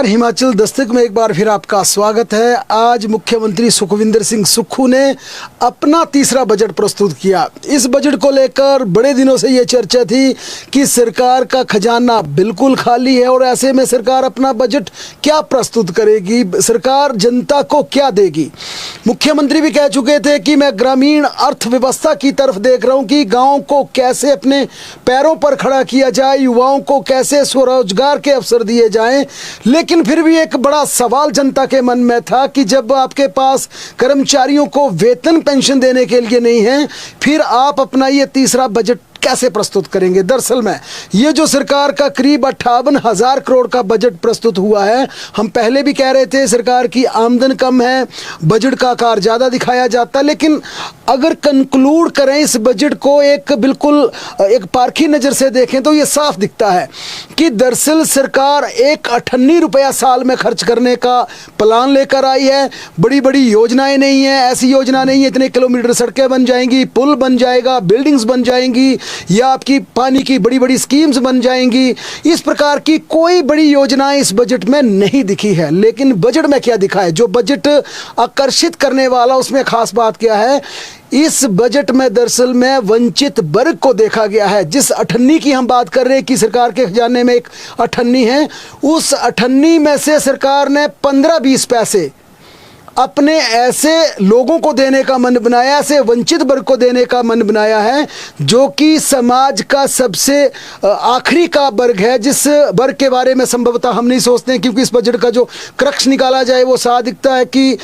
हिमाचल दस्तक में एक बार फिर आपका स्वागत है। आज मुख्यमंत्री सुखविंदर सिंह सुक्खू ने अपना तीसरा बजट प्रस्तुत किया। इस बजट को लेकर बड़े दिनों से ये चर्चा थी कि सरकार का खजाना बिल्कुल खाली है और ऐसे में सरकार अपना बजट क्या प्रस्तुत करेगी, सरकार जनता को क्या देगी। मुख्यमंत्री भी कह चुके थे कि मैं ग्रामीण अर्थव्यवस्था की तरफ देख रहा हूँ कि गाँव को कैसे अपने पैरों पर खड़ा किया जाए, युवाओं को कैसे स्वरोजगार के अवसर दिए जाएं। लेकिन फिर भी एक बड़ा सवाल जनता के मन में था कि जब आपके पास कर्मचारियों को वेतन पेंशन देने के लिए नहीं है, फिर आप अपना ये तीसरा बजट कैसे प्रस्तुत करेंगे। दरअसल में ये जो सरकार का करीब 58,000 करोड़ का बजट प्रस्तुत हुआ है, हम पहले भी कह रहे थे सरकार की आमदन कम है, बजट का आकार ज़्यादा दिखाया जाता है। लेकिन अगर कंक्लूड करें इस बजट को एक बिल्कुल एक पारखी नज़र से देखें तो ये साफ दिखता है कि दरअसल सरकार एक 98 रुपया साल में खर्च करने का प्लान लेकर आई है। बड़ी बड़ी योजनाएं नहीं है, ऐसी योजना नहीं है इतने किलोमीटर सड़कें बन जाएंगी, पुल बन जाएगा, बिल्डिंग्स बन जाएंगी या आपकी पानी की बड़ी बड़ी स्कीम्स बन जाएंगी। इस प्रकार की कोई बड़ी योजनाएं इस बजट में नहीं दिखी है। लेकिन बजट में क्या दिखा है, जो बजट आकर्षित करने वाला, उसमें खास बात क्या है, इस बजट में दरअसल में वंचित वर्ग को देखा गया है। जिस अठन्नी की हम बात कर रहे हैं कि सरकार के खजाने में एक अठन्नी है, उस अठन्नी में से सरकार ने 15-20 पैसे अपने ऐसे लोगों को देने का मन बनाया, ऐसे वंचित वर्ग को देने का मन बनाया है जो कि समाज का सबसे आखिरी का वर्ग है, जिस वर्ग के बारे में संभवतः हम नहीं सोचते हैं। क्योंकि इस बजट का जो क्रक्स निकाला जाए वो साफ दिखता है कि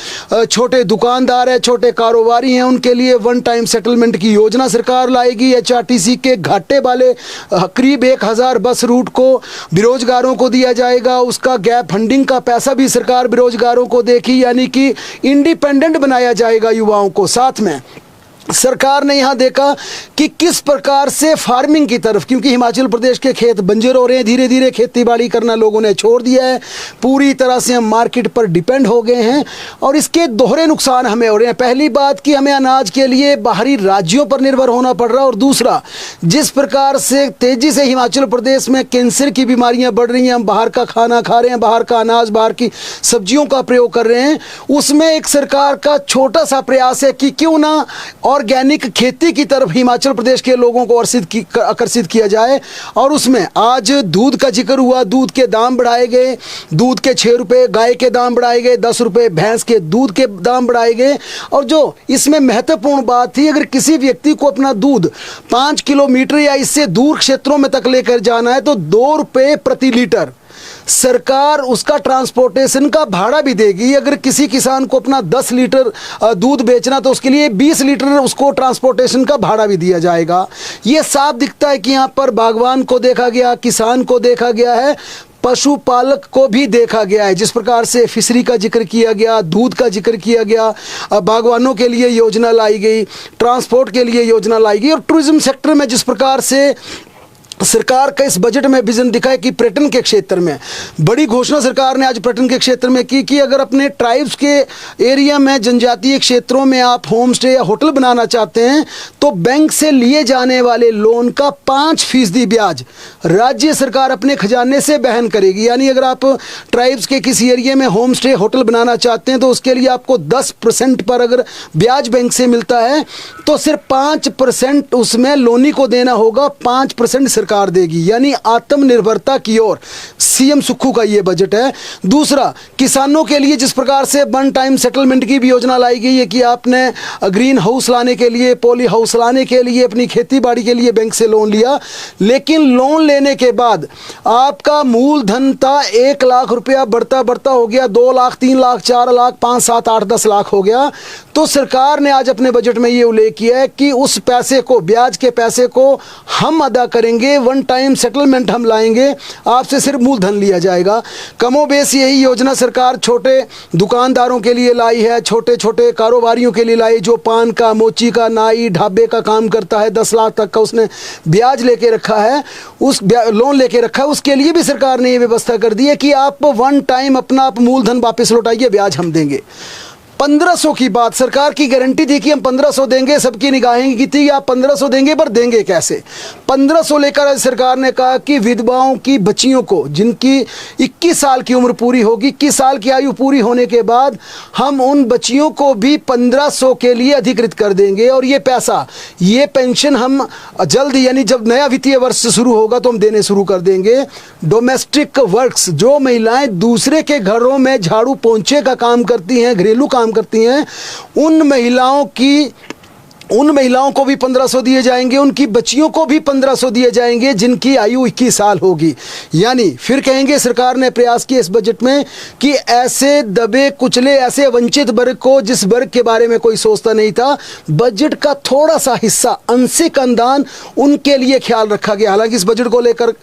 छोटे दुकानदार हैं, छोटे कारोबारी हैं, उनके लिए वन टाइम सेटलमेंट की योजना सरकार लाएगी। HRTC के घाटे वाले करीब 1,000 बस रूट को बेरोजगारों को दिया जाएगा, उसका गैप फंडिंग का पैसा भी सरकार बेरोजगारों को देगी, यानी कि इंडिपेंडेंट बनाया जाएगा युवाओं को। साथ में सरकार ने यहाँ देखा कि किस प्रकार से फार्मिंग की तरफ, क्योंकि हिमाचल प्रदेश के खेत बंजर हो रहे हैं, धीरे धीरे खेती बाड़ी करना लोगों ने छोड़ दिया है, पूरी तरह से हम मार्केट पर डिपेंड हो गए हैं और इसके दोहरे नुकसान हमें हो रहे हैं। पहली बात कि हमें अनाज के लिए बाहरी राज्यों पर निर्भर होना पड़ रहा है और दूसरा, जिस प्रकार से तेज़ी से हिमाचल प्रदेश में कैंसर की बीमारियाँ बढ़ रही हैं, हम बाहर का खाना खा रहे हैं, बाहर का अनाज, बाहर की सब्जियों का प्रयोग कर रहे हैं, उसमें एक सरकार का छोटा सा प्रयास है कि क्यों ना ऑर्गेनिक खेती की तरफ हिमाचल प्रदेश के लोगों को आकर्षित किया जाए। और उसमें आज दूध का जिक्र हुआ, दूध के दाम बढ़ाए गए, दूध के 6 रुपये गाय के दाम बढ़ाए गए, 10 रुपये भैंस के दूध के दाम बढ़ाए गए। और जो इसमें महत्वपूर्ण बात थी, अगर किसी व्यक्ति को अपना दूध 5 किलोमीटर या इससे दूर क्षेत्रों में तक लेकर जाना है तो 2 रुपये प्रति लीटर सरकार उसका ट्रांसपोर्टेशन का भाड़ा भी देगी। अगर किसी किसान को अपना 10 लीटर दूध बेचना तो उसके लिए 20 लीटर उसको ट्रांसपोर्टेशन का भाड़ा भी दिया जाएगा। ये साफ दिखता है कि यहाँ पर बागवान को देखा गया, किसान को देखा गया है, पशुपालक को भी देखा गया है। जिस प्रकार से फिशरी का जिक्र किया गया, दूध का जिक्र किया गया, बागवानों के लिए योजना लाई गई, ट्रांसपोर्ट के लिए योजना लाई गई और टूरिज्म सेक्टर में जिस प्रकार से सरकार का इस बजट में विजन दिखा है कि पर्यटन के क्षेत्र में बड़ी घोषणा सरकार ने आज पर्यटन के क्षेत्र में की कि अगर अपने ट्राइब्स के एरिया में, जनजातीय क्षेत्रों में आप होम स्टे या होटल बनाना चाहते हैं तो बैंक से लिए जाने वाले लोन का 5% ब्याज राज्य सरकार अपने खजाने से वहन करेगी। यानी अगर आप ट्राइब्स के किसी एरिया में होम स्टे होटल बनाना चाहते हैं तो उसके लिए आपको 10% पर अगर ब्याज बैंक से मिलता है तो सिर्फ 5% उसमें लोनी को देना होगा, 5% सरकार देगी। यानी आत्मनिर्भरता की ओर सीएम सुक्खू का ये बजट है। दूसरा, किसानों के लिए जिस प्रकार से वन टाइम सेटलमेंट की भी योजना लाई गई है कि आपने ग्रीन हाउस लाने के लिए, पॉली हाउस लाने के लिए, अपनी खेती बाड़ी के लिए बैंक से लोन लिया, लेकिन लोन लेने के बाद आपका मूलधन था 1 लाख रुपया, बढ़ता बढ़ता हो गया 2 लाख, 3 लाख, 4 लाख, 5, 7, 8, 10 लाख हो गया। तो सरकार ने आज अपने बजट में ये उल्लेख किया है कि उस पैसे को, ब्याज के पैसे को हम अदा करेंगे, वन टाइम सेटलमेंट हम लाएंगे, आपसे सिर्फ मूलधन लिया जाएगा। कमोबेश यही योजना सरकार छोटे दुकानदारों के लिए लाई है, छोटे छोटे कारोबारियों के लिए लाई, जो पान का, मोची का, नाई, ढाबे का काम करता है, 10 लाख तक का उसने ब्याज लेके रखा है, उस लोन लेके रखा है, उसके लिए भी सरकार ने ये व्यवस्था कर दी है कि आप वन टाइम अपना मूलधन वापस लौटाइए, ब्याज हम देंगे। 1500 की बात, सरकार की गारंटी थी कि हम 1500 देंगे, सबकी निगाहें की थी आप 1500 देंगे, पर देंगे कैसे? 1500 लेकर आज सरकार ने कहा कि विधवाओं की बच्चियों को जिनकी 21 साल की उम्र पूरी होगी, 21 साल की आयु पूरी होने के बाद हम उन बच्चियों को भी 1500 के लिए अधिकृत कर देंगे और ये पैसा, ये पेंशन हम जल्द, यानी जब नया वित्तीय वर्ष शुरू होगा तो हम देने शुरू कर देंगे। डोमेस्टिक वर्क्स, जो महिलाएं दूसरे के घरों में झाड़ू पोंछे का काम करती हैं, घरेलू काम करती हैं, उन महिलाओं को भी 1500 दिए जाएंगे, उनकी बच्चियों को भी 1500 दिए जाएंगे जिनकी आयु 21 साल होगी। यानी फिर कहेंगे सरकार ने प्रयास किए इस बजट में कि ऐसे दबे कुचले, ऐसे वंचित वर्ग को, जिस वर्ग के बारे में कोई सोचता नहीं था, बजट का थोड़ा सा हिस्सा, आंशिक अनुदान उनके लिए ख्याल रखा गया। हालांकि इस बजट को लेकर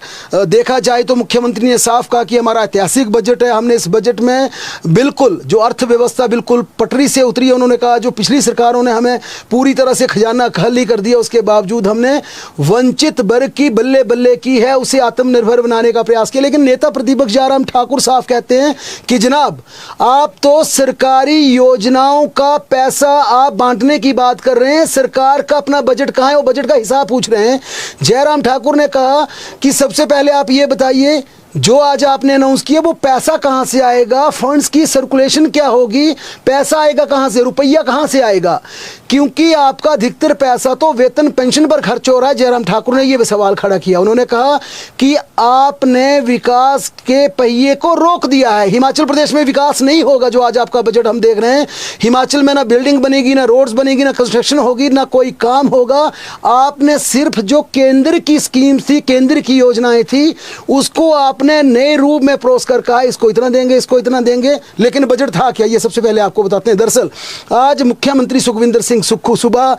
देखा जाए तो मुख्यमंत्री ने साफ कहा कि हमारा ऐतिहासिक बजट है। हमने इस बजट में बिल्कुल जो अर्थव्यवस्था बिल्कुल पटरी से उतरी है, उन्होंने कहा जो पिछली सरकारों ने हमें पूरी तरह से खजाना खाली कर दिया, उसके बावजूद हमने वंचित वर्ग की बल्ले बल्ले की है, उसे आत्मनिर्भर बनाने का प्रयास किया। लेकिन नेता प्रतिपक्ष जयराम ठाकुर साफ कहते हैं कि जनाब, आप तो सरकारी योजनाओं का पैसा आप बांटने की बात कर रहे हैं, सरकार का अपना बजट कहां है, वो बजट का हिसाब पूछ रहे हैं। जयराम ठाकुर ने कहा कि सबसे पहले आप ये बताइए, जो आज आपने अनाउंस किया वो पैसा कहां से आएगा, फंड्स की सर्कुलेशन क्या होगी, पैसा आएगा कहां से, रुपया कहां से आएगा? क्योंकि आपका अधिकतर पैसा तो वेतन पेंशन पर खर्च हो रहा है। जयराम ठाकुर ने यह सवाल खड़ा किया। उन्होंने कहा कि आपने विकास के पहिए को रोक दिया है। हिमाचल प्रदेश में विकास नहीं होगा जो आज आपका बजट हम देख रहे हैं। हिमाचल में ना बिल्डिंग बनेगी, ना रोड्स बनेगी, ना कंस्ट्रक्शन होगी, ना कोई काम होगा। आपने सिर्फ जो केंद्र की स्कीम थी, केंद्र की योजनाएं थी, उसको आपने नए रूप में परोस कर कहा इसको इतना देंगे, इसको इतना देंगे। लेकिन बजट था क्या, ये सबसे पहले आपको बताते हैं। दरअसल आज मुख्यमंत्री सुखविंदर सिंह सुक्खू सुबह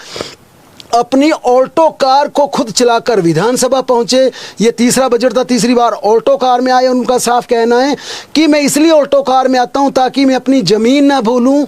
अपनी ऑल्टो कार को खुद चलाकर विधानसभा पहुंचे। ये तीसरा बजट था, तीसरी बार ऑल्टो कार में आए। उनका साफ कहना है कि मैं इसलिए ऑल्टो कार में आता हूं ताकि मैं अपनी जमीन ना भूलूं,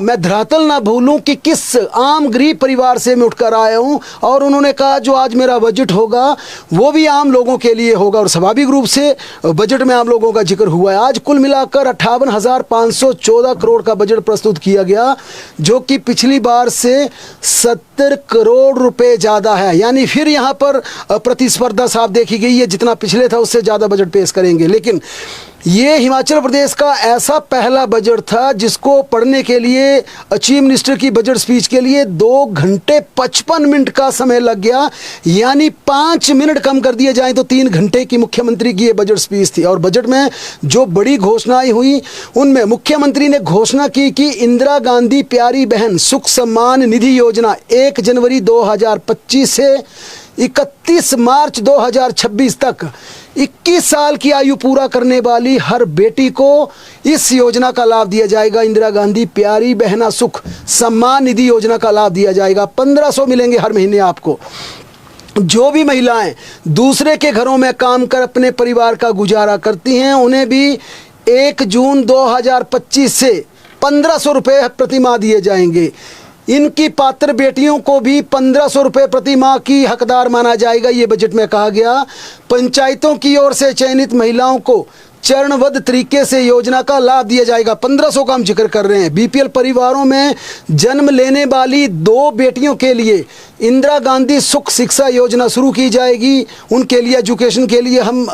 मैं धरातल ना भूलूं कि किस आम गरीब परिवार से मैं उठकर आया हूं। और उन्होंने कहा जो आज मेरा बजट होगा वो भी आम लोगों के लिए होगा, और स्वाभाविक रूप से बजट में आम लोगों का जिक्र हुआ है। आज कुल मिलाकर 58,514 करोड़ का बजट प्रस्तुत किया गया, जो कि पिछली बार से 70 करोड़ रुपए ज्यादा है। यानी फिर यहां पर प्रतिस्पर्धा साफ देखी गई है, जितना पिछले था उससे ज्यादा बजट पेश करेंगे। लेकिन ये हिमाचल प्रदेश का ऐसा पहला बजट था जिसको पढ़ने के लिए चीफ मिनिस्टर की बजट स्पीच के लिए 2 घंटे 55 मिनट का समय लग गया। यानी 5 मिनट कम कर दिए जाएं तो 3 घंटे की मुख्यमंत्री की ये बजट स्पीच थी। और बजट में जो बड़ी घोषणाएं हुई उनमें मुख्यमंत्री ने घोषणा की कि इंदिरा गांधी प्यारी बहन सुख सम्मान निधि योजना 1 जनवरी 2025 से 31 मार्च 2026 तक 21 साल की आयु पूरा करने वाली हर बेटी को इस योजना का लाभ दिया जाएगा। इंदिरा गांधी प्यारी बहना सुख सम्मान निधि योजना का लाभ दिया जाएगा। 1500 मिलेंगे हर महीने आपको। जो भी महिलाएं दूसरे के घरों में काम कर अपने परिवार का गुजारा करती हैं, उन्हें भी 1 जून 2025 से 1500 रुपये प्रति माह दिए जाएंगे। इनकी पात्र बेटियों को भी 1500 रुपये प्रति माह की हकदार माना जाएगा, ये बजट में कहा गया। पंचायतों की ओर से चयनित महिलाओं को चरणबद्ध तरीके से योजना का लाभ दिया जाएगा। 1500 का हम जिक्र कर रहे हैं। बीपीएल परिवारों में जन्म लेने वाली 2 बेटियों के लिए इंदिरा गांधी सुख शिक्षा योजना शुरू की जाएगी। उनके लिए एजुकेशन के लिए हम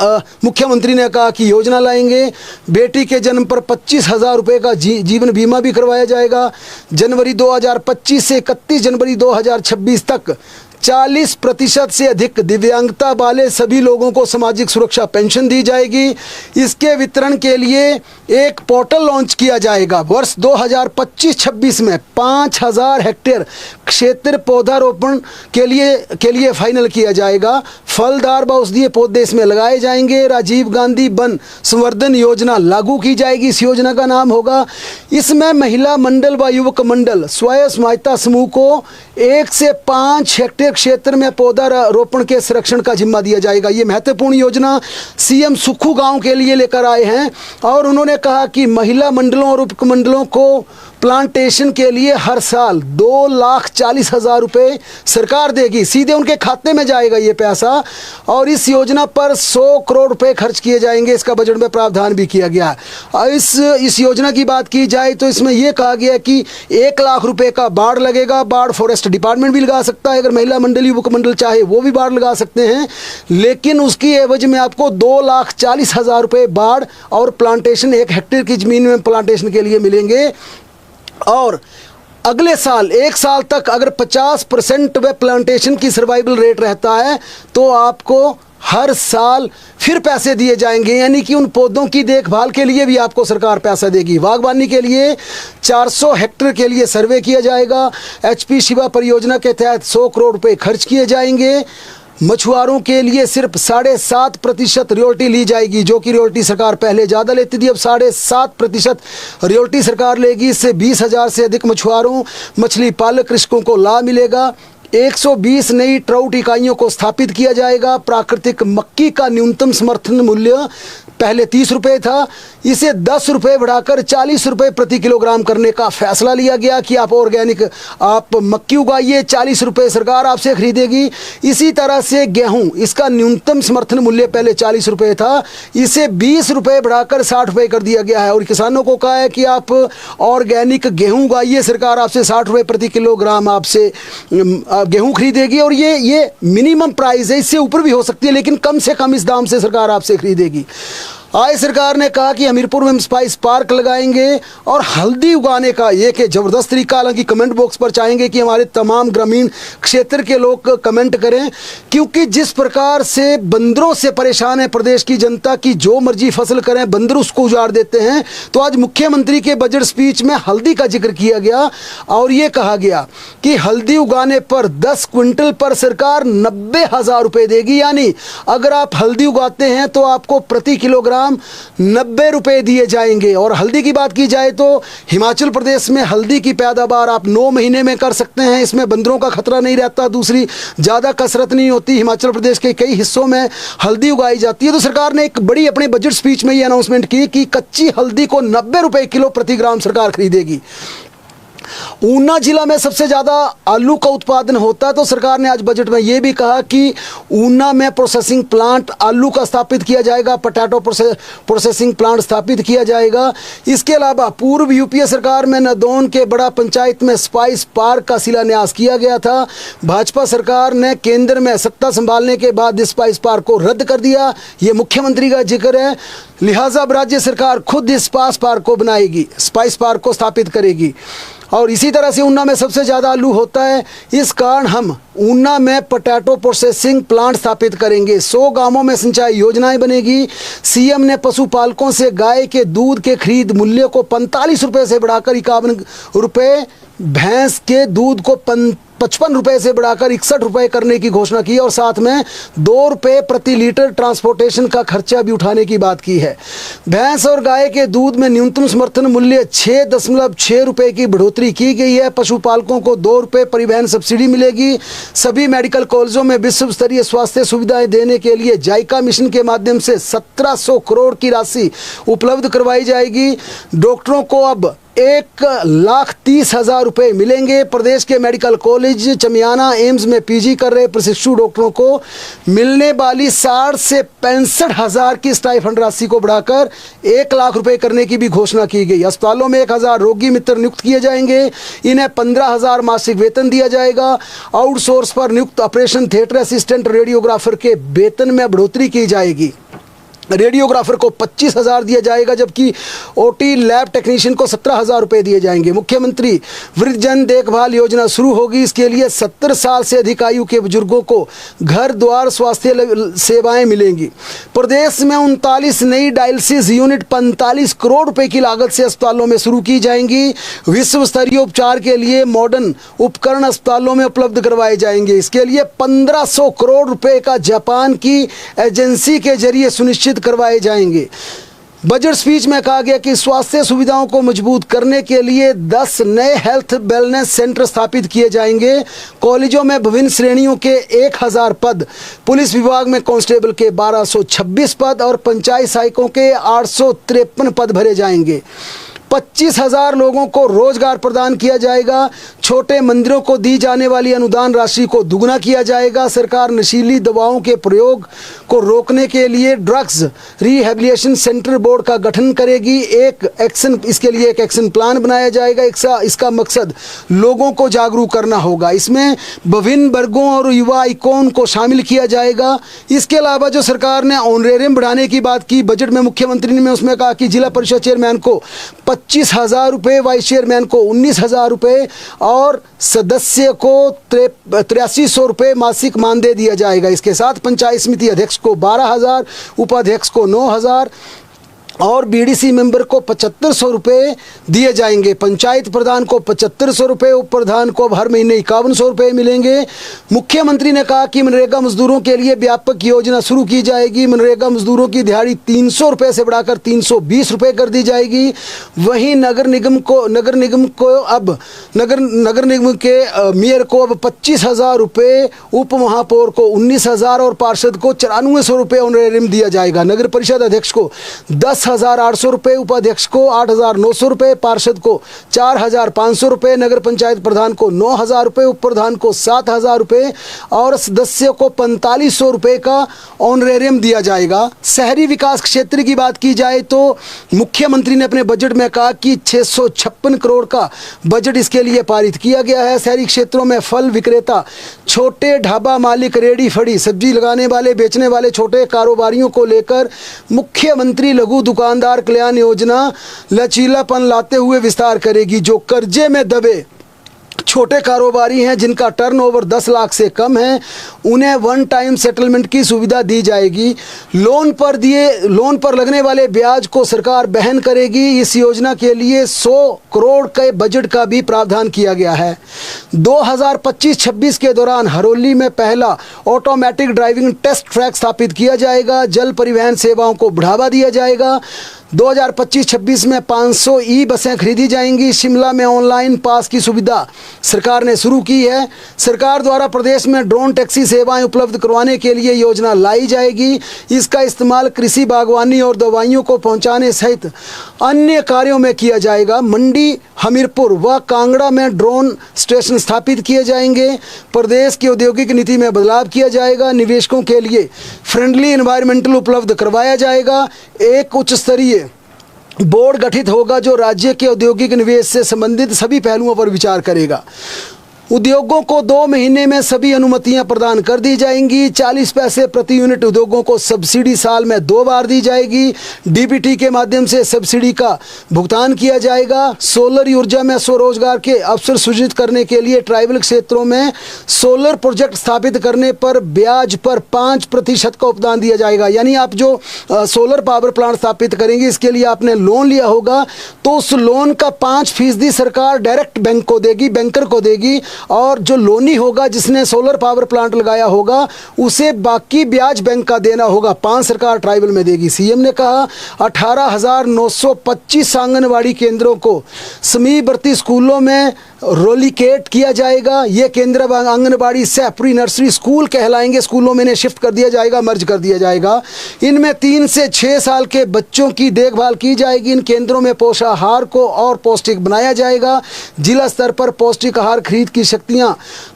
मुख्यमंत्री ने कहा कि योजना लाएंगे। बेटी के जन्म पर 25,000 रुपये का जीवन बीमा भी करवाया जाएगा। जनवरी 2025 से 31 जनवरी 2026 तक 40% से अधिक दिव्यांगता वाले सभी लोगों को सामाजिक सुरक्षा पेंशन दी जाएगी। इसके वितरण के लिए एक पोर्टल लॉन्च किया जाएगा। वर्ष 2025-26 में 5,000 हेक्टेयर क्षेत्र पौधारोपण के लिए फाइनल किया जाएगा। फलदार व औषधीय पौधे इसमें लगाए जाएंगे। राजीव गांधी वन संवर्धन योजना लागू की जाएगी। इस योजना का नाम होगा, इसमें महिला मंडल व युवक मंडल स्वयं सहायता समूह को 1 से 5 हेक्टेयर क्षेत्र में पौधा रोपण के संरक्षण का जिम्मा दिया जाएगा। ये महत्वपूर्ण योजना सीएम सुक्खू गांव के लिए लेकर आए हैं और उन्होंने कहा कि महिला मंडलों और उपमंडलों को प्लांटेशन के लिए हर साल 2,40,000 रुपये सरकार देगी, सीधे उनके खाते में जाएगा ये पैसा। और इस योजना पर 100 करोड़ रुपए खर्च किए जाएंगे, इसका बजट में प्रावधान भी किया गया है। और इस योजना की बात की जाए तो इसमें यह कहा गया कि 1 लाख रुपए का बाड़ लगेगा। बाड़ फॉरेस्ट डिपार्टमेंट भी लगा सकता है, अगर महिला मंडल युवक मंडल चाहे वो भी बाड़ लगा सकते हैं, लेकिन उसकी एवज में आपको 2,40,000 रुपये बाड़ और प्लांटेशन 1 हेक्टेयर की ज़मीन में प्लांटेशन के लिए मिलेंगे। और अगले साल 1 साल तक अगर 50% वे प्लांटेशन की सर्वाइवल रेट रहता है तो आपको हर साल फिर पैसे दिए जाएंगे, यानी कि उन पौधों की देखभाल के लिए भी आपको सरकार पैसा देगी। बागवानी के लिए 400 हेक्टेयर के लिए सर्वे किया जाएगा। HP शिवा परियोजना के तहत 100 करोड़ रुपए खर्च किए जाएंगे। मछुआरों के लिए सिर्फ 7.5% रियल्टी ली जाएगी, जो कि रियल्टी सरकार पहले ज़्यादा लेती थी, अब 7.5% रियल्टी सरकार लेगी। इससे 20,000 से अधिक मछुआरों मछली पालक कृषकों को लाभ मिलेगा। 120 नई ट्राउट इकाइयों को स्थापित किया जाएगा। प्राकृतिक मक्की का न्यूनतम समर्थन मूल्य पहले 30 रुपये था, इसे 10 रुपये बढ़ाकर 40 रुपये प्रति किलोग्राम करने का फैसला लिया गया कि आप ऑर्गेनिक आप मक्की उगाइए, 40 रुपये सरकार आपसे खरीदेगी। इसी तरह से गेहूं, इसका न्यूनतम समर्थन मूल्य पहले 40 रुपये था, इसे 20 रुपये बढ़ाकर 60 रुपये कर दिया गया है। और किसानों को कहा है कि आप ऑर्गेनिक गेहूं उगाइए, सरकार आपसे 60 रुपये प्रति किलोग्राम आपसे गेहूं खरीदेगी। और ये मिनिमम प्राइस है, इससे ऊपर भी हो सकती है, लेकिन कम से कम इस दाम से सरकार आपसे खरीदेगी। आज सरकार ने कहा कि हमीरपुर में स्पाइस पार्क लगाएंगे और हल्दी उगाने का एक ज़बरदस्त तरीका। हालांकि कमेंट बॉक्स पर चाहेंगे कि हमारे तमाम ग्रामीण क्षेत्र के लोग कमेंट करें, क्योंकि जिस प्रकार से बंदरों से परेशान है प्रदेश की जनता की जो मर्जी फसल करें बंदर उसको उजाड़ देते हैं। तो आज मुख्यमंत्री के बजट स्पीच में हल्दी का जिक्र किया गया और ये कहा गया कि हल्दी उगाने पर 10 क्विंटल पर सरकार 90,000 रुपये देगी। यानी अगर आप हल्दी उगाते हैं तो आपको प्रति किलोग्राम 90 रुपए दिए जाएंगे। और हल्दी की बात की जाए तो हिमाचल प्रदेश में हल्दी की पैदावार आप 9 महीने में कर सकते हैं, इसमें बंदरों का खतरा नहीं रहता, दूसरी ज़्यादा कसरत नहीं होती। हिमाचल प्रदेश के कई हिस्सों में हल्दी उगाई जाती है। तो सरकार ने एक बड़ी अपने बजट स्पीच में ये अनाउंसमेंट की कि कच्ची हल्दी को 90 रुपए किलो प्रति ग्राम सरकार खरीदेगी। ऊना जिला में सबसे ज़्यादा आलू का उत्पादन होता है, तो सरकार ने आज बजट में ये भी कहा कि ऊना में प्रोसेसिंग प्लांट आलू का स्थापित किया जाएगा, पोटैटो प्रोसेसिंग प्लांट स्थापित किया जाएगा। इसके अलावा पूर्व यूपीए सरकार में नदौन के बड़ा पंचायत में स्पाइस पार्क का शिलान्यास किया गया था। भाजपा सरकार ने केंद्र में सत्ता संभालने के बाद इस स्पाइस पार्क को रद्द कर दिया, ये मुख्यमंत्री का जिक्र है। लिहाजा अब राज्य सरकार खुद इस स्पाइस पार्क को बनाएगी, स्पाइस पार्क को स्थापित करेगी। और इसी तरह से ऊना में सबसे ज़्यादा आलू होता है, इस कारण हम ऊना में पोटैटो प्रोसेसिंग प्लांट स्थापित करेंगे। 100 गांवों में सिंचाई योजनाएं बनेगी। सीएम ने पशुपालकों से गाय के दूध के खरीद मूल्य को 45 रुपये से बढ़ाकर 51 रुपये, भैंस के दूध को 55 रुपये से बढ़ाकर 61 रुपये करने की घोषणा की और साथ में 2 रुपये प्रति लीटर ट्रांसपोर्टेशन का खर्चा भी उठाने की बात की है। भैंस और गाय के दूध में न्यूनतम समर्थन मूल्य 6.6 रुपये की बढ़ोतरी की गई है। पशुपालकों को 2 रुपये परिवहन सब्सिडी मिलेगी। सभी मेडिकल कॉलेजों में विश्व स्तरीय स्वास्थ्य सुविधाएं देने के लिए जायका मिशन के माध्यम से 1700 करोड़ की राशि उपलब्ध करवाई जाएगी। डॉक्टरों को अब 1,30,000 रुपये मिलेंगे। प्रदेश के मेडिकल कॉलेज चमियाना एम्स में पीजी कर रहे प्रशिक्षु डॉक्टरों को मिलने वाली 60 से 65,000 की स्टाइफंड राशि को बढ़ाकर 1 लाख रुपये करने की भी घोषणा की गई। अस्पतालों में 1,000 रोगी मित्र नियुक्त किए जाएंगे, इन्हें 15,000 मासिक वेतन दिया जाएगा। आउटसोर्स पर नियुक्त ऑपरेशन थिएटर असिस्टेंट रेडियोग्राफर के वेतन में बढ़ोतरी की जाएगी। रेडियोग्राफर को 25,000 दिया जाएगा, जबकि ओटी लैब टेक्नीशियन को 17,000 रुपये दिए जाएंगे। मुख्यमंत्री वृद्धजन देखभाल योजना शुरू होगी। इसके लिए 70 साल से अधिक आयु के बुजुर्गों को घर द्वार स्वास्थ्य सेवाएं मिलेंगी। प्रदेश में 39 नई डायलिसिस यूनिट 45 करोड़ रुपए की लागत से अस्पतालों में शुरू की जाएंगी। विश्व स्तरीय उपचार के लिए मॉडर्न उपकरण अस्पतालों में उपलब्ध करवाए जाएंगे। इसके लिए 1500 करोड़ रुपए का जापान की एजेंसी के जरिए सुनिश्चित करवाए जाएंगे। बजट स्पीच में कहा गया कि स्वास्थ्य सुविधाओं को मजबूत करने के लिए 10 नए हेल्थ वेलनेस सेंटर स्थापित किए जाएंगे। कॉलेजों में विभिन्न श्रेणियों के 1000 पद, पुलिस विभाग में कांस्टेबल के 1226 पद और पंचायत सहायकों के 853 पद भरे जाएंगे। 25,000 लोगों को रोजगार प्रदान किया जाएगा। छोटे मंदिरों को दी जाने वाली अनुदान राशि को दुगना किया जाएगा। सरकार नशीली दवाओं के प्रयोग को रोकने के लिए ड्रग्स रिहेबिलिटेशन सेंटर बोर्ड का गठन करेगी। इसके लिए एक एक्शन प्लान बनाया जाएगा। इसका मकसद लोगों को जागरूक करना होगा। इसमें विभिन्न वर्गों और युवा आइकॉन को शामिल किया जाएगा। इसके अलावा जो सरकार ने ऑनरेरियम बढ़ाने की बात की बजट में, मुख्यमंत्री ने उसमें कहा कि जिला परिषद चेयरमैन को 25,000 रुपये, वाइस चेयरमैन को 19,000 रुपये और सदस्य को 8300 रुपये मासिक मानदेय दिया जाएगा। इसके साथ पंचायत समिति अध्यक्ष को 12,000, उपाध्यक्ष को 9,000 और बीडीसी मेंबर को 7500 रुपये दिए जाएंगे। पंचायत प्रधान को 7500 रुपये, उप प्रधान को हर महीने 5100 रुपये मिलेंगे। मुख्यमंत्री ने कहा कि मनरेगा मजदूरों के लिए व्यापक योजना शुरू की जाएगी। मनरेगा मजदूरों की दिहाड़ी 300 रुपये से बढ़ाकर 320 रुपये कर दी जाएगी। वहीं नगर निगम के मेयर को अब 25,000 रुपये, उप महापौर को 19,000 और पार्षद को 9400 रुपये ऑनरेरियम दिया जाएगा। नगर परिषद अध्यक्ष को 10,800 रुपये, उपाध्यक्ष को 8,900 रुपये, पार्षद को 4,500 रुपये, नगर पंचायत प्रधान को 9,000 रुपये, उप प्रधान को 7,000 रुपये और सदस्य को 4500 रुपये का ऑनरेरियम दिया जाएगा। शहरी विकास क्षेत्र की बात की जाए तो मुख्यमंत्री ने अपने बजट में कहा कि 656 करोड़ का बजट इसके लिए पारित किया गया है। शहरी क्षेत्रों में फल विक्रेता, छोटे ढाबा मालिक, रेडी फड़ी, सब्जी लगाने वाले, बेचने वाले छोटे कारोबारियों को लेकर मुख्यमंत्री लघु दुकानदार कल्याण योजना लचीलापन लाते हुए विस्तार करेगी। जो कर्जे में दबे छोटे कारोबारी हैं, जिनका टर्नओवर 10 लाख से कम है, उन्हें वन टाइम सेटलमेंट की सुविधा दी जाएगी। लोन पर लगने वाले ब्याज को सरकार वहन करेगी। इस योजना के लिए 100 करोड़ के बजट का भी प्रावधान किया गया है। 2025-26 के दौरान हरोली में पहला ऑटोमेटिक ड्राइविंग टेस्ट ट्रैक स्थापित किया जाएगा। जल परिवहन सेवाओं को बढ़ावा दिया जाएगा। 2025-26 में 500 ई बसें खरीदी जाएंगी। शिमला में ऑनलाइन पास की सुविधा सरकार ने शुरू की है। सरकार द्वारा प्रदेश में ड्रोन टैक्सी सेवाएं उपलब्ध करवाने के लिए योजना लाई जाएगी। इसका इस्तेमाल कृषि, बागवानी और दवाइयों को पहुंचाने सहित अन्य कार्यों में किया जाएगा। मंडी, हमीरपुर व कांगड़ा में ड्रोन स्टेशन स्थापित किए जाएंगे। प्रदेश की औद्योगिक नीति में बदलाव किया जाएगा। निवेशकों के लिए फ्रेंडली एनवायरमेंटल उपलब्ध करवाया जाएगा। एक उच्च स्तरीय बोर्ड गठित होगा जो राज्य के औद्योगिक निवेश से संबंधित सभी पहलुओं पर विचार करेगा। उद्योगों को 2 महीने में सभी अनुमतियां प्रदान कर दी जाएंगी। 40 पैसे प्रति यूनिट उद्योगों को सब्सिडी साल में 2 बार दी जाएगी। डीबीटी के माध्यम से सब्सिडी का भुगतान किया जाएगा। सोलर ऊर्जा में स्वरोजगार के अवसर सृजित करने के लिए ट्राइबल क्षेत्रों में सोलर प्रोजेक्ट स्थापित करने पर ब्याज पर 5% का उपदान दिया जाएगा। यानी आप जो सोलर पावर प्लांट स्थापित करेंगे, इसके लिए आपने लोन लिया होगा तो उस लोन का 5% सरकार डायरेक्ट बैंक को देगी, बैंकर को देगी, और जो लोनी होगा जिसने सोलर पावर प्लांट लगाया होगा उसे बाकी ब्याज बैंक का देना होगा। 5 सरकार ट्राइबल में देगी। सीएम ने कहा 18,925 आंगनबाड़ी केंद्रों को समीपवर्ती स्कूलों में रोलिकेट किया जाएगा। ये केंद्र आंगनबाड़ी सह प्री नर्सरी स्कूल कहलाएंगे। स्कूलों में इन्हें शिफ्ट कर दिया जाएगा, मर्ज कर दिया जाएगा। इनमें 3 से 6 साल के बच्चों की देखभाल की जाएगी। इन केंद्रों में पोषाहार को और पौष्टिक बनाया जाएगा। जिला स्तर पर पौष्टिक आहार खरीद की शक्तियां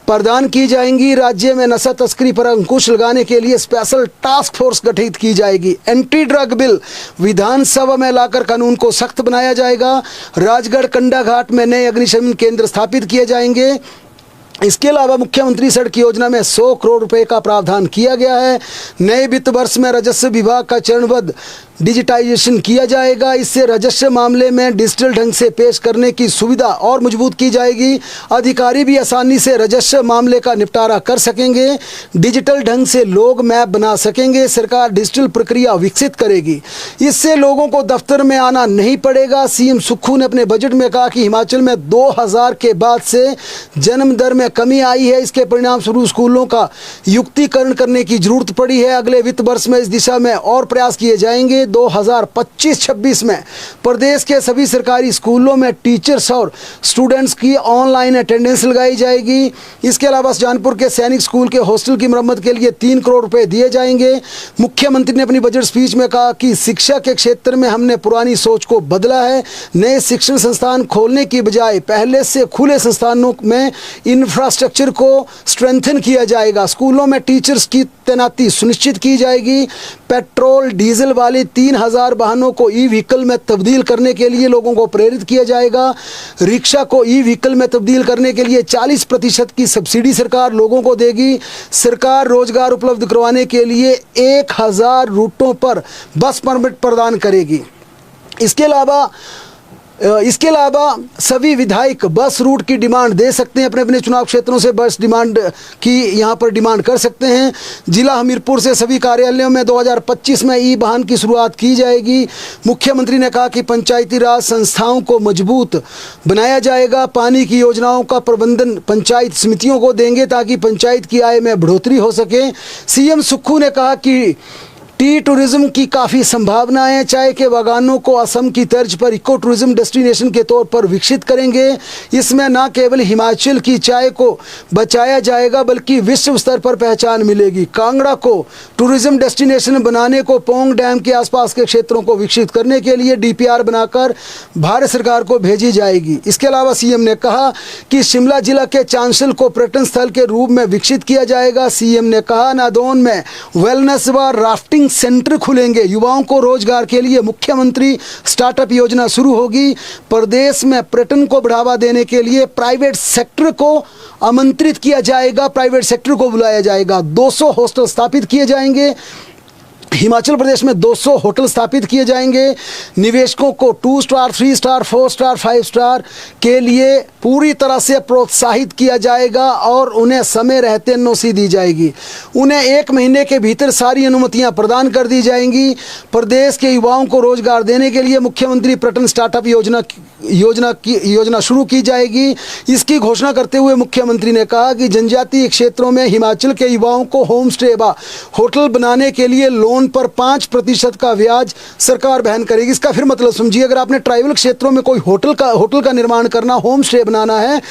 प्रदान की जाएंगी। राज्य में नशा तस्करी पर अंकुश लगाने के लिए स्पेशल टास्क फोर्स गठित की जाएगी। एंटी ड्रग बिल विधानसभा में लाकर कानून को सख्त बनाया जाएगा। राजगढ़ कंडाघाट में नए अग्निशमन केंद्र स्थापित किए जाएंगे। इसके अलावा मुख्यमंत्री सड़क योजना में 100 करोड़ रुपए का प्रावधान किया गया है। नए वित्त वर्ष में राजस्व विभाग का चरणबद्ध डिजिटाइजेशन किया जाएगा। इससे राजस्व मामले में डिजिटल ढंग से पेश करने की सुविधा और मजबूत की जाएगी। अधिकारी भी आसानी से राजस्व मामले का निपटारा कर सकेंगे। डिजिटल ढंग से लोग मैप बना सकेंगे। सरकार डिजिटल प्रक्रिया विकसित करेगी। इससे लोगों को दफ्तर में आना नहीं पड़ेगा। सीएम सुक्खू ने अपने बजट में कहा कि हिमाचल में 2000 के बाद से जन्म दर में कमी आई है। इसके परिणाम स्वरूप स्कूलों का युक्तिकरण करने की जरूरत पड़ी है। अगले वित्त वर्ष में इस दिशा में और प्रयास किए जाएंगे। 2025-26 में प्रदेश के सभी सरकारी स्कूलों में टीचर्स और स्टूडेंट्स की ऑनलाइन अटेंडेंस लगाई जाएगी। इसके अलावा जानपुर के सैनिक स्कूल के हॉस्टल की मरम्मत के लिए 3 करोड़ रुपए दिए जाएंगे। मुख्यमंत्री ने अपनी बजट स्पीच में कहा कि शिक्षा के क्षेत्र में हमने पुरानी सोच को बदला है। नए शिक्षण संस्थान खोलने की बजाय पहले से खुले संस्थानों में इंफ्रास्ट्रक्चर को स्ट्रेंथन किया जाएगा। स्कूलों में टीचर्स की तैनाती सुनिश्चित की जाएगी। पेट्रोल डीजल वाले 3000 वाहनों को ई व्हीकल में तब्दील करने के लिए लोगों को प्रेरित किया जाएगा। रिक्शा को ई व्हीकल में तब्दील करने के लिए 40% की सब्सिडी सरकार लोगों को देगी। सरकार रोजगार उपलब्ध करवाने के लिए 1000 रूटों पर बस परमिट प्रदान करेगी। इसके अलावा सभी विधायक बस रूट की डिमांड दे सकते हैं। अपने अपने चुनाव क्षेत्रों से बस डिमांड की यहाँ पर डिमांड कर सकते हैं। जिला हमीरपुर से सभी कार्यालयों में 2025 में ई वाहन की शुरुआत की जाएगी। मुख्यमंत्री ने कहा कि पंचायती राज संस्थाओं को मजबूत बनाया जाएगा। पानी की योजनाओं का प्रबंधन पंचायत समितियों को देंगे ताकि पंचायत की आय में बढ़ोतरी हो सके। सीएम सुक्खू ने कहा कि टी टूरिज्म की काफ़ी संभावनाएं हैं। चाय के बागानों को असम की तर्ज पर इको टूरिज्म डेस्टिनेशन के तौर पर विकसित करेंगे। इसमें न केवल हिमाचल की चाय को बचाया जाएगा बल्कि विश्व स्तर पर पहचान मिलेगी। कांगड़ा को टूरिज्म डेस्टिनेशन बनाने को पोंग डैम के आसपास के क्षेत्रों को विकसित करने के लिए डीपीआर बनाकर भारत सरकार को भेजी जाएगी। इसके अलावा सीएम ने कहा कि शिमला जिला के चांशल को पर्यटन स्थल के रूप में विकसित किया जाएगा। सीएम ने कहा नादौन में वेलनेस व राफ्टिंग सेंटर खुलेंगे। युवाओं को रोजगार के लिए मुख्यमंत्री स्टार्टअप योजना शुरू होगी। प्रदेश में पर्यटन को बढ़ावा देने के लिए प्राइवेट सेक्टर को आमंत्रित किया जाएगा, प्राइवेट सेक्टर को बुलाया जाएगा। 200 हॉस्टल स्थापित किए जाएंगे। हिमाचल प्रदेश में 200 होटल स्थापित किए जाएंगे। निवेशकों को 2 स्टार, 3 स्टार, 4 स्टार, 5 स्टार के लिए पूरी तरह से प्रोत्साहित किया जाएगा और उन्हें समय रहते एनओसी दी जाएगी। उन्हें 1 महीने के भीतर सारी अनुमतियां प्रदान कर दी जाएंगी। प्रदेश के युवाओं को रोजगार देने के लिए मुख्यमंत्री पर्यटन स्टार्टअप योजना शुरू की जाएगी। इसकी घोषणा करते हुए मुख्यमंत्री ने कहा कि जनजातीय क्षेत्रों में हिमाचल के युवाओं को होम स्टे व होटल बनाने के लिए लोन पर 5% का ब्याज सरकार वहन करेगी। इसका फिर मतलब समझिए, अगर आपने ट्राइबल क्षेत्रों में कोई होटल का निर्माण करना, होम स्टे बनाना है,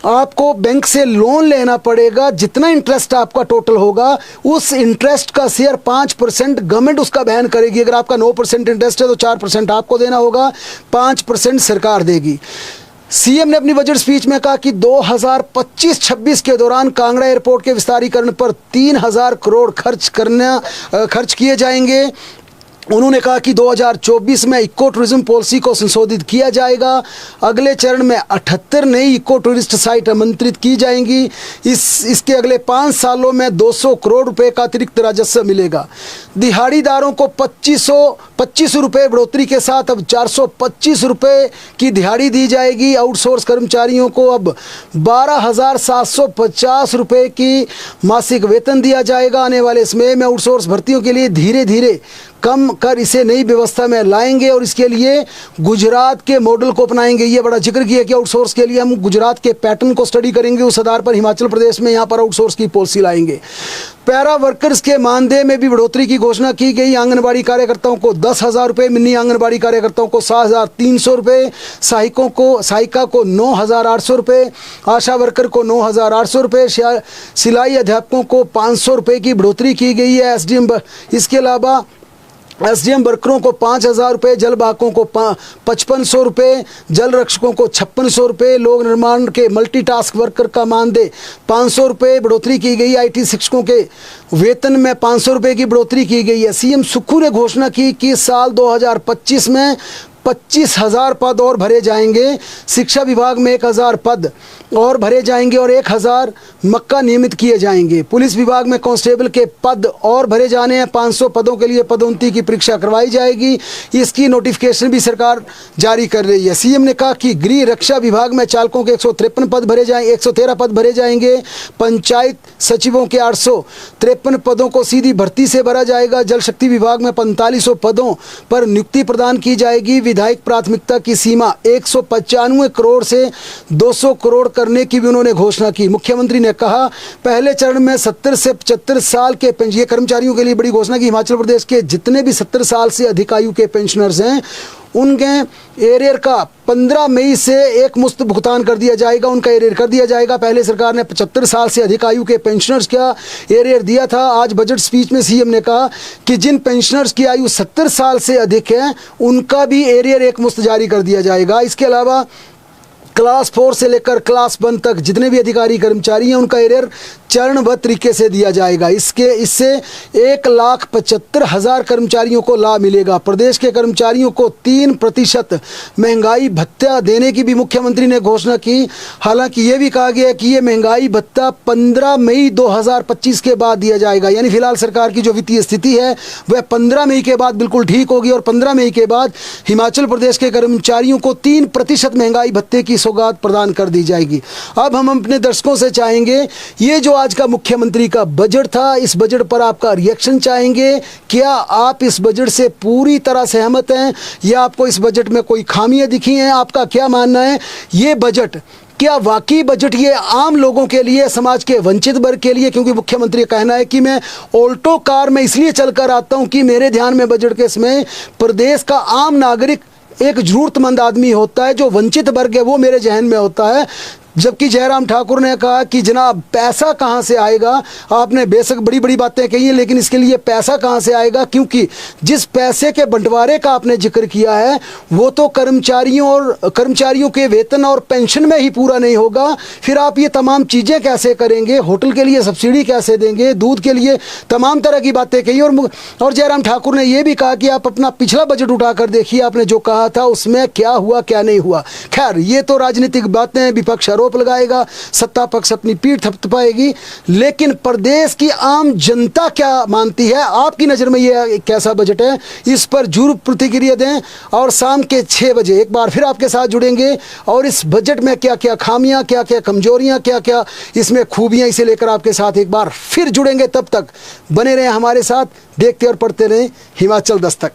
आपको बैंक से लोन लेना पड़ेगा। जितना इंटरेस्ट आपका टोटल होगा उस इंटरेस्ट का शेयर 5% गवर्नमेंट उसका वहन करेगी। अगर आपका 9% इंटरेस्ट है तो 4% आपको देना होगा, 5% सरकार देगी। सीएम ने अपनी बजट स्पीच में कहा कि 2025-26 के दौरान कांगड़ा एयरपोर्ट के विस्तारीकरण पर 3000 करोड़ खर्च किए जाएंगे। उन्होंने कहा कि 2024 में इको टूरिज्म पॉलिसी को संशोधित किया जाएगा। अगले चरण में 78 नई इको टूरिस्ट साइट आमंत्रित की जाएंगी। इसके अगले 5 सालों में 200 करोड़ रुपए का अतिरिक्त राजस्व मिलेगा। दिहाड़ीदारों को 2500 रुपये बढ़ोतरी के साथ अब 425 रुपये की दिहाड़ी दी जाएगी। आउटसोर्स कर्मचारियों को अब 12,750 रुपये की मासिक वेतन दिया जाएगा। आने वाले समय में आउटसोर्स भर्तियों के लिए धीरे धीरे कम कर इसे नई व्यवस्था में लाएंगे और इसके लिए गुजरात के मॉडल को अपनाएंगे। ये बड़ा जिक्र किया कि आउटसोर्स के लिए हम गुजरात के पैटर्न को स्टडी करेंगे, उस आधार पर हिमाचल प्रदेश में यहाँ पर आउटसोर्स की पॉलिसी लाएंगे। पैरा वर्कर्स के मानदेय में भी बढ़ोतरी की घोषणा की गई। आंगनबाड़ी कार्यकर्ताओं को 10,000 रुपये, मिनी आंगनबाड़ी कार्यकर्ताओं को 7,300 रुपये, सहायिका को 9,800 रुपये, आशा वर्कर को 9,800 रुपये, सिलाई अध्यापकों को 500 रुपये की बढ़ोतरी की गई है। इसके अलावा एसडीएम वर्करों को 5,000 रुपये, जल वाहकों को 5500 रुपये, जल रक्षकों को 5600 रुपये, लोक निर्माण के मल्टीटास्क वर्कर का मानदेय 500 रुपये बढ़ोतरी की गई। आईटी शिक्षकों के वेतन में 500 रुपये की बढ़ोतरी की गई है। सीएम सुक्खू ने घोषणा की कि साल 2025 में 25,000 पद और भरे जाएंगे। शिक्षा विभाग में 1,000 पद और भरे जाएंगे और 1,000 मक्का नियमित किए जाएंगे। पुलिस विभाग में कांस्टेबल के पद और भरे जाने हैं। 500 पदों के लिए पदोन्नति की परीक्षा करवाई जाएगी। इसकी नोटिफिकेशन भी सरकार जारी कर रही है। सीएम ने कहा कि गृह रक्षा विभाग में चालकों के 113 पद भरे जाएंगे, 113 पद भरे जाएंगे। पंचायत सचिवों के 853 पदों को सीधी भर्ती से भरा जाएगा। जल शक्ति विभाग में 4500 पदों पर नियुक्ति प्रदान की जाएगी। विधायक प्राथमिकता की सीमा 195 करोड़ से 200 करोड़ करने की भी उन्होंने घोषणा की। मुख्यमंत्री ने कहा पहले चरण में 70 से 75 साल के ये कर्मचारियों के लिए बड़ी घोषणा की। हिमाचल प्रदेश के जितने भी 70 साल से अधिक आयु के पेंशनर्स हैं उनके एरियर का 15 मई से एक मुश्त भुगतान कर दिया जाएगा, उनका एरियर कर दिया जाएगा। पहले सरकार ने 75 साल से अधिक आयु के पेंशनर्स का एरियर दिया था। आज बजट स्पीच में सीएम ने कहा कि जिन पेंशनर्स की आयु 70 साल से अधिक है उनका भी एरियर एक मुश्त जारी कर दिया जाएगा। इसके अलावा क्लास 4 से लेकर क्लास 1 तक जितने भी अधिकारी कर्मचारी हैं उनका एरियर चरणबद्ध तरीके से दिया जाएगा। इससे 1,75,000 कर्मचारियों को लाभ मिलेगा। प्रदेश के कर्मचारियों को 3% महंगाई भत्ता देने की भी मुख्यमंत्री ने घोषणा की। हालांकि ये भी कहा गया है कि ये महंगाई भत्ता 15 मई 2025 के बाद दिया जाएगा। यानी फिलहाल सरकार की जो वित्तीय स्थिति है वह 15 मई के बाद बिल्कुल ठीक होगी और 15 मई के बाद हिमाचल प्रदेश के कर्मचारियों को 3% महंगाई भत्ते की सौगात प्रदान कर दी जाएगी। अब हम अपने दर्शकों से चाहेंगे ये जो आज का मुख्यमंत्री का बजट था, इस बजट पर आपका रिएक्शन चाहेंगे। क्या आप इस बजट से पूरी तरह सहमत हैं या आपको इस बजट में कोई खामियां दिखी हैं? आपका क्या मानना है? ये बजट क्या वाकई बजट ये आम लोगों के लिए, समाज के वंचित वर्ग के लिए? क्योंकि मुख्यमंत्री का कहना है कि मैं ऑल्टो कार में इसलिए चलकर आता हूं कि मेरे ध्यान में बजट के समय प्रदेश का आम नागरिक एक जरूरतमंद आदमी होता है, जो वंचित वर्ग है वो मेरे जहन में होता है। जबकि जयराम ठाकुर ने कहा कि जनाब पैसा कहाँ से आएगा? आपने बेशक बड़ी बड़ी बातें कही हैं लेकिन इसके लिए पैसा कहाँ से आएगा? क्योंकि जिस पैसे के बंटवारे का आपने जिक्र किया है वो तो कर्मचारियों के वेतन और पेंशन में ही पूरा नहीं होगा। फिर आप ये तमाम चीज़ें कैसे करेंगे? होटल के लिए सब्सिडी कैसे देंगे? दूध के लिए तमाम तरह की बातें कही। और जयराम ठाकुर ने यह भी कहा कि आप अपना पिछला बजट उठाकर देखिए, आपने जो कहा था उसमें क्या हुआ क्या नहीं हुआ। खैर ये तो राजनीतिक बातें, विपक्ष आरोप लगाएगा, सत्ता पक्ष अपनी पीठ थपथपाएगी, लेकिन प्रदेश की आम जनता क्या मानती है? आपकी नज़र में ये कैसा बजट है? इस पर जरूर प्रतिक्रिया दें और शाम के 6 बजे एक बार फिर आपके साथ जुड़ेंगे और इस बजट में क्या क्या खामियां, क्या क्या कमजोरियां, क्या क्या इसमें खूबियां, इसे लेकर आपके साथ एक बार फिर जुड़ेंगे। तब तक बने रहें हमारे साथ, देखते और पढ़ते रहें हिमाचल दस्तक।